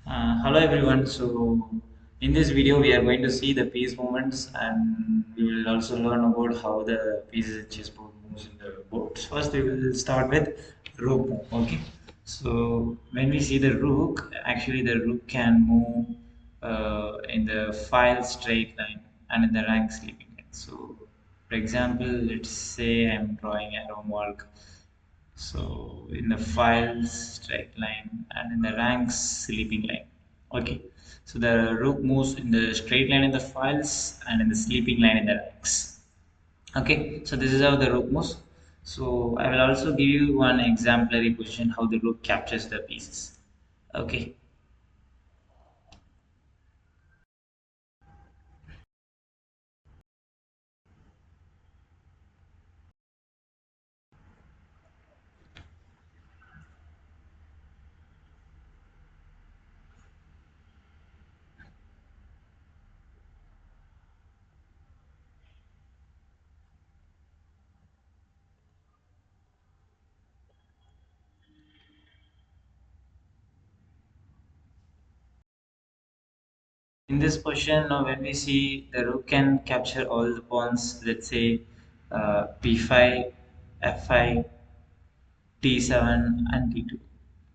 Hello everyone. So in this video we are going to see the piece movements and we will also learn about how the pieces in chessboard moves in the boards. First we will start with rook move. Okay. So when we see the rook, actually the rook can move in the file straight line and in the rank sleeping line. So for example, let's say I'm drawing arrow mark, so in the files straight line and in the ranks sleeping line. Okay, so the rook moves in the straight line in the files and in the sleeping line in the ranks. Okay, so this is how the rook moves. So I will also give you one exemplary position how the rook captures the pieces. Okay, in this position now when we see the rook can capture all the pawns, let's say b5, f5, d7 and d2.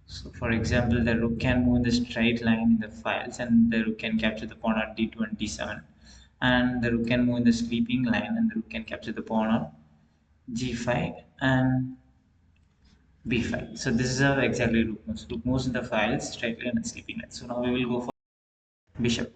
So for example, the rook can move in the straight line in the files and the rook can capture the pawn on d2 and d7. And the rook can move in the sleeping line and the rook can capture the pawn on g5 and b5. So this is how exactly rook moves. Rook moves in the files, straight line and sleeping line. So now we will go for bishop.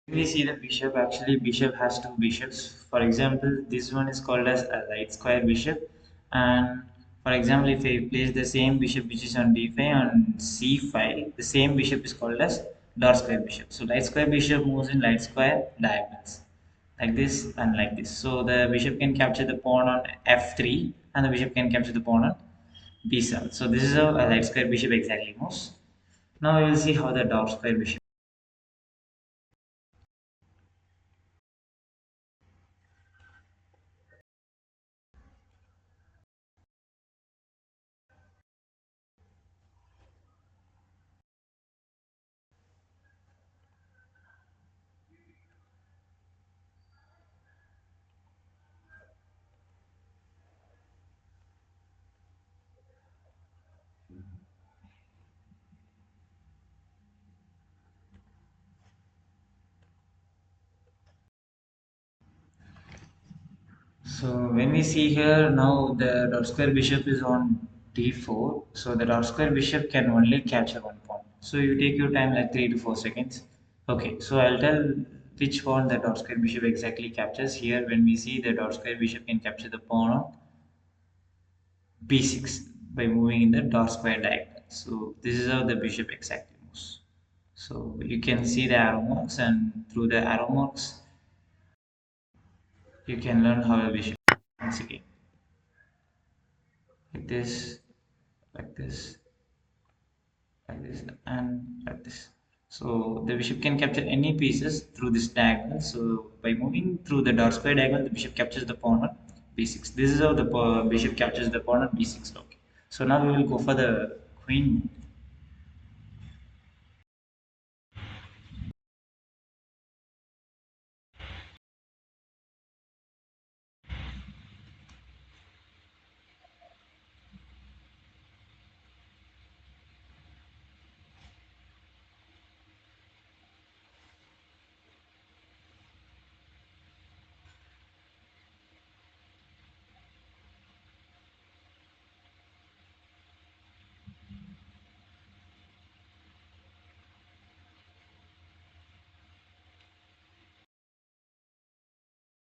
We see the bishop, actually bishop has two bishops. For example, this one is called as a light square bishop, and for example if I place the same bishop which is on d5 on c5, the same bishop is called as dark square bishop. So light square bishop moves in light square diagonals like this and like this. So the bishop can capture the pawn on f3 and the bishop can capture the pawn on b7. So this is how a light square bishop exactly moves. Now we will see how the dark square bishop. So when we see here now the dark square bishop is on d4. So the dark square bishop can only capture one pawn. So you take your time like 3 to 4 seconds. Okay, so I'll tell which pawn the dark square bishop exactly captures. Here when we see the dark square bishop can capture the pawn on b6 by moving in the dark square diagonal. So this is how the bishop exactly moves. So you can see the arrow marks, and through the arrow marks you can learn how a bishop once again like this, like this, like this, and like this. So the bishop can capture any pieces through this diagonal. So by moving through the dark square diagonal, the bishop captures the pawn on b6. This is how the bishop captures the pawn on b6. Okay. So now we will go for the queen.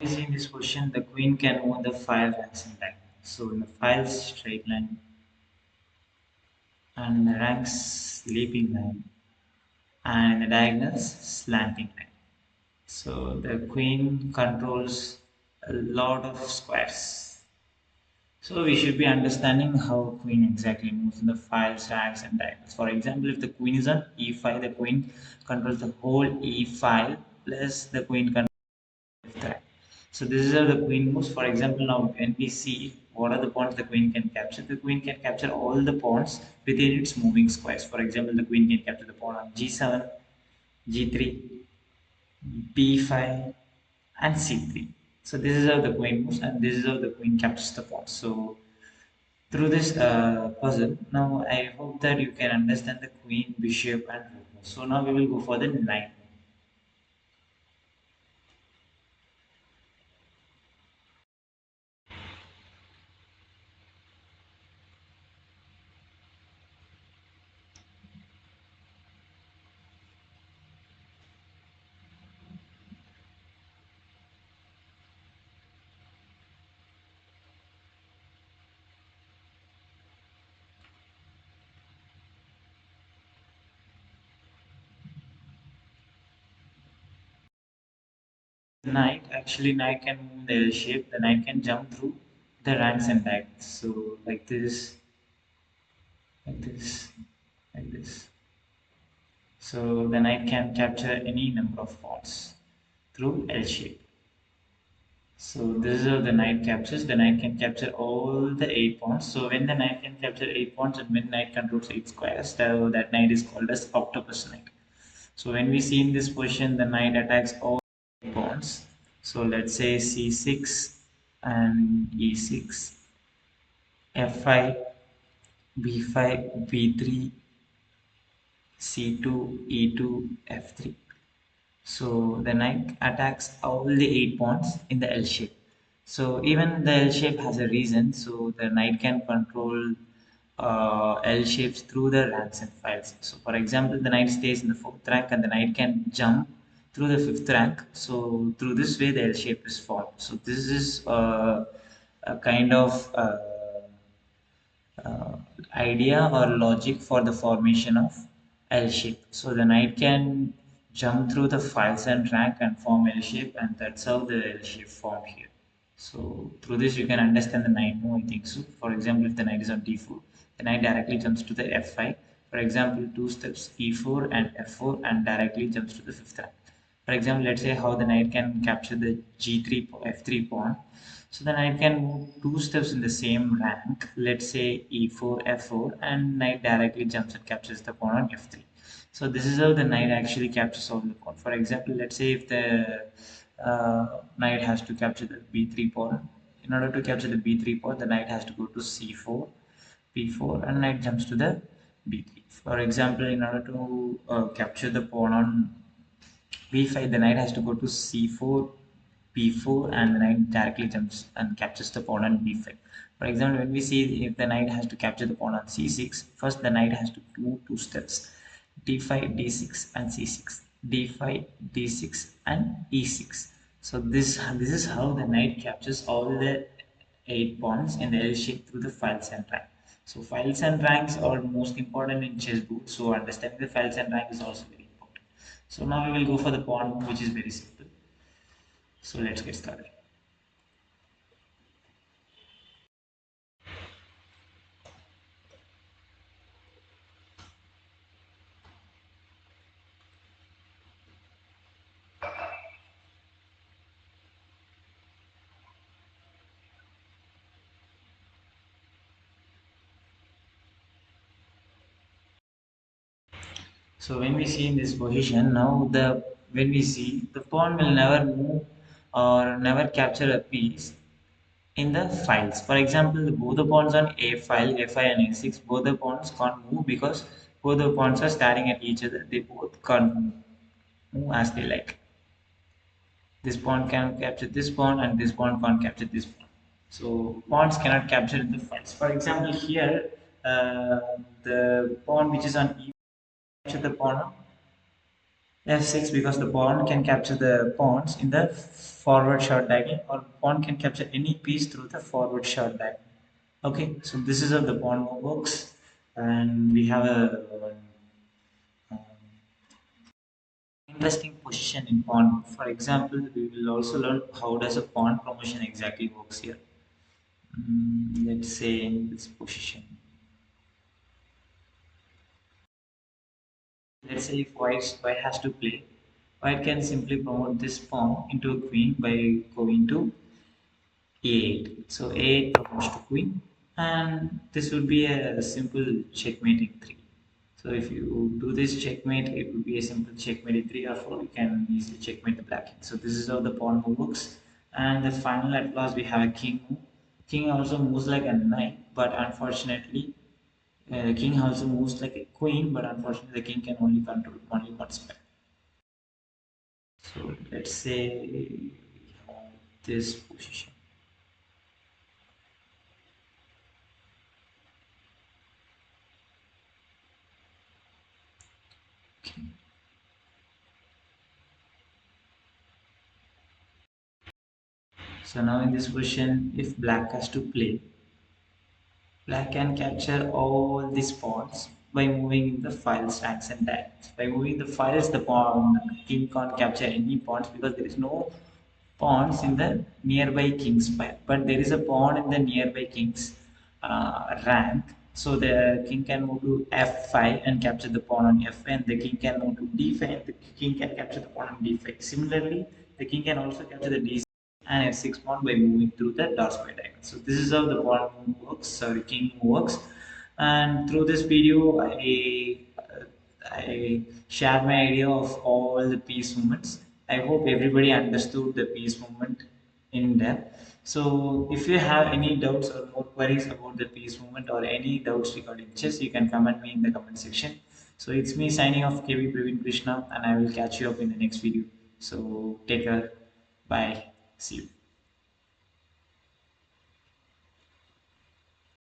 You see in this position, the queen can move the file ranks in diagonal. So in the file straight line and in the ranks sleeping line and in the diagonals slanting line. So the queen controls a lot of squares. So we should be understanding how queen exactly moves in the file stacks and diagonals. For example, if the queen is on e5, the queen controls the whole e file plus the queen controls that. So this is how the queen moves. For example, now when we see what are the pawns the queen can capture, the queen can capture all the pawns within its moving squares. For example, the queen can capture the pawn on g7, g3, b5, and c3. So this is how the queen moves, and this is how the queen captures the pawn. So through this puzzle, now I hope that you can understand the queen, bishop, and rook. So now we will go for the knight. Knight, actually knight can move in the L shape, the knight can jump through the ranks and diagonals. So like this, like this. So the knight can capture any number of pawns through L shape. So this is how the knight captures. The knight can capture all the 8 pawns. So when the knight can capture 8 pawns and when knight controls 8 squares, that knight is called as octopus knight. So when we see in this position, the knight attacks all pawns. So let's say c6 and e6, f5, b5, b3, c2, e2, f3. So the knight attacks all the 8 pawns in the L shape. So even the L shape has a reason. So the knight can control L shapes through the ranks and files. So for example, the knight stays in the fourth rank and the knight can jump through the fifth rank. So through this way, the L shape is formed. So this is a kind of uh, idea or logic for the formation of L shape. So the knight can jump through the files and rank and form L shape, and that's how the L shape formed here. So through this you can understand the knight move, I think so. For example, if the knight is on d4, the knight directly jumps to the f5. For example, two steps e4 and f4 and directly jumps to the fifth rank. For example, let's say how the knight can capture the g3 f3 pawn. So the knight can move two steps in the same rank, let's say e4, f4, and knight directly jumps and captures the pawn on f3. So this is how the knight actually captures all the pawn. For example, let's say if the knight has to capture the b3 pawn. In order to capture the b3 pawn, the knight has to go to c4, b4, and knight jumps to the b3. For example, in order to capture the pawn on b5, the knight has to go to c4, b4, and the knight directly jumps and captures the pawn on b5. For example, when we see if the knight has to capture the pawn on c6, first the knight has to do two steps, d5, d6, and c6, d5, d6, and e6. So this is how the knight captures all the 8 pawns in the L shape through the files and rank. So files and ranks are most important in chessboard. So understanding the files and rank is also very important. So now we will go for the pawn, which is very simple. So let's get started. So when we see in this position, now the when we see the pawn will never move or never capture a piece in the files. For example, both the pawns on A file, F5 and A6, both the pawns can't move because both the pawns are staring at each other. They both can't move as they like. This pawn can capture this pawn and this pawn can't capture this pawn. So pawns cannot capture in the files. For example, here the pawn which is on E capture the pawn on F6 because the pawn can capture the pawns in the forward short diagonal or pawn can capture any piece through the forward short diagonal. Okay, so this is how the pawn move works, and we have a interesting position in pawn. For example, we will also learn how does a pawn promotion exactly works here. Let's say in this position. Let's say if white has to play, white can simply promote this pawn into a queen by going to a8. So a8 promotes to queen, and this would be a simple checkmate in 3. So if you do this checkmate, it would be a simple checkmate in 3 or 4. You can easily checkmate the black king. So this is how the pawn move works. And the final at last we have a king move. King also moves like a knight, but unfortunately, the king also moves like a queen, but unfortunately the king can only control only one spec. So let's say this position. Okay. So now in this position, if black has to play, black can capture all these pawns by moving in the file stacks and diagonals. By moving the files, the pawn king can't capture any pawns because there is no pawns in the nearby king's file. But there is a pawn in the nearby king's rank. So the king can move to f5 and capture the pawn on f5, and the king can move to d5 and the king can capture the pawn on d5. Similarly, the king can also capture the d6 and f6 pawn by moving through the dark square diagonal. So this is how the pawn move works, sorry, king move works. And through this video, I shared my idea of all the piece movements. I hope everybody understood the piece movement in depth. So if you have any doubts or more queries about the piece movement or any doubts regarding chess, you can comment me in the comment section. So it's me signing off, KB Praveen Krishna, and I will catch you up in the next video. So take care. Bye. See you.